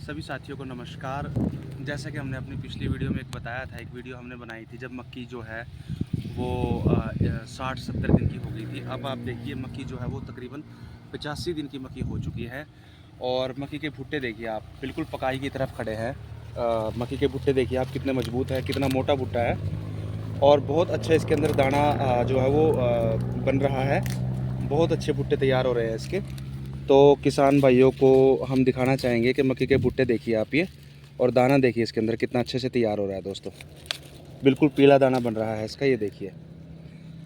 सभी साथियों को नमस्कार। जैसा कि हमने अपनी पिछली वीडियो में एक बताया था, एक वीडियो हमने बनाई थी जब मक्की जो है वो 60-70 दिन की हो गई थी। अब आप देखिए मक्की जो है वो तकरीबन 85 दिन की मक्की हो चुकी है। और मक्की के भुट्टे देखिए आप, बिल्कुल पकाई की तरफ खड़े हैं। मक्की के भुट्टे देखिए आप कितने मजबूत है, कितना मोटा भुट्टा है और बहुत अच्छा इसके अंदर दाना जो है वो बन रहा है। बहुत अच्छे भुट्टे तैयार हो रहे हैं इसके। तो किसान भाइयों को हम दिखाना चाहेंगे कि मक्की के भुट्टे देखिए आप ये, और दाना देखिए इसके अंदर कितना अच्छे से तैयार हो रहा है दोस्तों। बिल्कुल पीला दाना बन रहा है इसका, ये देखिए।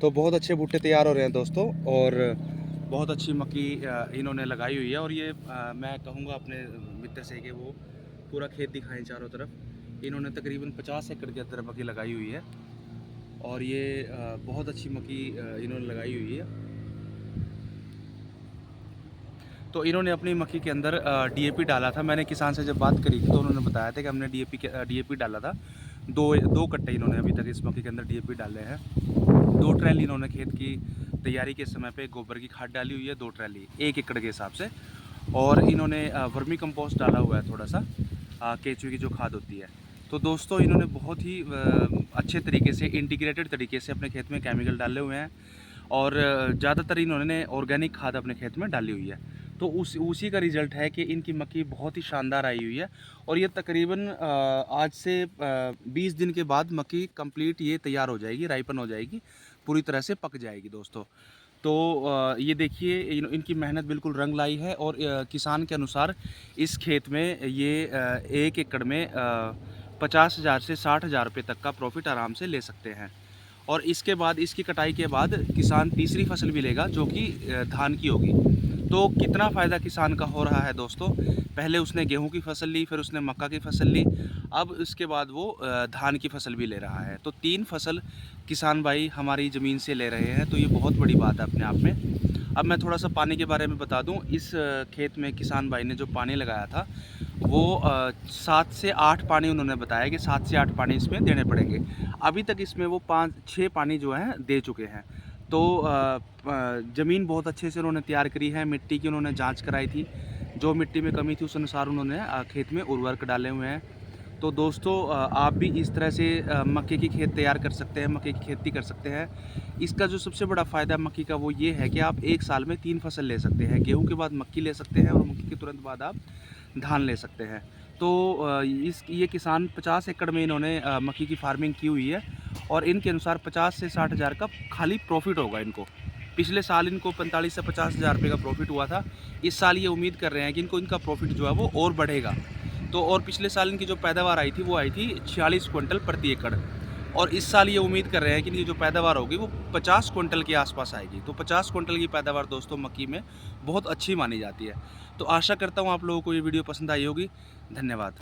तो बहुत अच्छे भुट्टे तैयार हो रहे हैं दोस्तों, और बहुत अच्छी मक्की इन्होंने लगाई हुई है। और ये मैं कहूँगा अपने मित्र से कि वो पूरा खेत दिखाएं चारों तरफ। इन्होंने तकरीबन 50 एकड़ के अंदर मक्की लगाई हुई है, और ये बहुत अच्छी मक्की इन्होंने लगाई हुई है। तो इन्होंने अपनी मक्की के अंदर डीएपी डाला था। मैंने किसान से जब बात करी थी तो उन्होंने बताया था कि हमने डीएपी डाला था। दो कट्टे इन्होंने अभी तक इस मक्की के अंदर डीएपी डाले हैं। 2 ट्रैली इन्होंने खेत की तैयारी के समय पे गोबर की खाद डाली हुई है, 2 ट्रैली 1 एकड़ के हिसाब से। और इन्होंने वर्मी कंपोस्ट डाला हुआ है थोड़ा सा, केचुए की जो खाद होती है। तो दोस्तों इन्होंने बहुत ही अच्छे तरीके से, इंटीग्रेटेड तरीके से अपने खेत में केमिकल डाले हुए हैं, और ज़्यादातर इन्होंने ऑर्गेनिक खाद अपने खेत में डाली हुई है। तो उसी का रिज़ल्ट है कि इनकी मक्की बहुत ही शानदार आई हुई है। और ये तकरीबन आज से 20 दिन के बाद मक्की कंप्लीट ये तैयार हो जाएगी, राइपन हो जाएगी, पूरी तरह से पक जाएगी दोस्तों। तो ये देखिए इनकी मेहनत बिल्कुल रंग लाई है। और किसान के अनुसार इस खेत में ये 1 एकड़ में 50,000 से 60,000 रुपये तक का प्रॉफिट आराम से ले सकते हैं। और इसके बाद, इसकी कटाई के बाद किसान तीसरी फसल भी लेगा जो कि धान की होगी। तो कितना फ़ायदा किसान का हो रहा है दोस्तों। पहले उसने गेहूं की फसल ली, फिर उसने मक्का की फसल ली, अब इसके बाद वो धान की फसल भी ले रहा है। तो 3 फसल किसान भाई हमारी ज़मीन से ले रहे हैं, तो ये बहुत बड़ी बात है अपने आप में। अब मैं थोड़ा सा पानी के बारे में बता दूं। इस खेत में किसान भाई ने जो पानी लगाया था वो 7 से 8 पानी उन्होंने बताया कि 7 से 8 पानी इसमें देने पड़ेंगे। अभी तक इसमें वो 5-6 पानी जो हैं दे चुके हैं। तो ज़मीन बहुत अच्छे से उन्होंने तैयार करी है। मिट्टी की उन्होंने जांच कराई थी, जो मिट्टी में कमी थी उस अनुसार उन्होंने खेत में उर्वरक डाले हुए हैं। तो दोस्तों आप भी इस तरह से मक्के की खेत तैयार कर सकते हैं, मक्के की खेती कर सकते हैं। इसका जो सबसे बड़ा फ़ायदा मक्की का वो ये है कि आप एक साल में 3 फसल ले सकते हैं। गेहूँ के बाद मक्की ले सकते हैं, और मक्की के तुरंत बाद आप धान ले सकते हैं। तो ये किसान 50 एकड़ में इन्होंने मक्की की फार्मिंग की हुई है, और इनके अनुसार 50 से 60 हज़ार का खाली प्रॉफिट होगा इनको। पिछले साल इनको 45 से 50 हज़ार रुपये का प्रॉफिट हुआ था। इस साल ये उम्मीद कर रहे हैं कि इनका प्रॉफिट जो है वो और बढ़ेगा। तो और पिछले साल इनकी जो पैदावार आई थी वो आई थी 46 क्विंटल प्रति एकड़, और इस साल ये उम्मीद कर रहे हैं कि इनकी जो पैदावार होगी वो 50 क्विंटल के आसपास आएगी। तो 50 क्विंटल की पैदावार दोस्तों मक्की में बहुत अच्छी मानी जाती है। तो आशा करता हूँ आप लोगों को ये वीडियो पसंद आई होगी। धन्यवाद।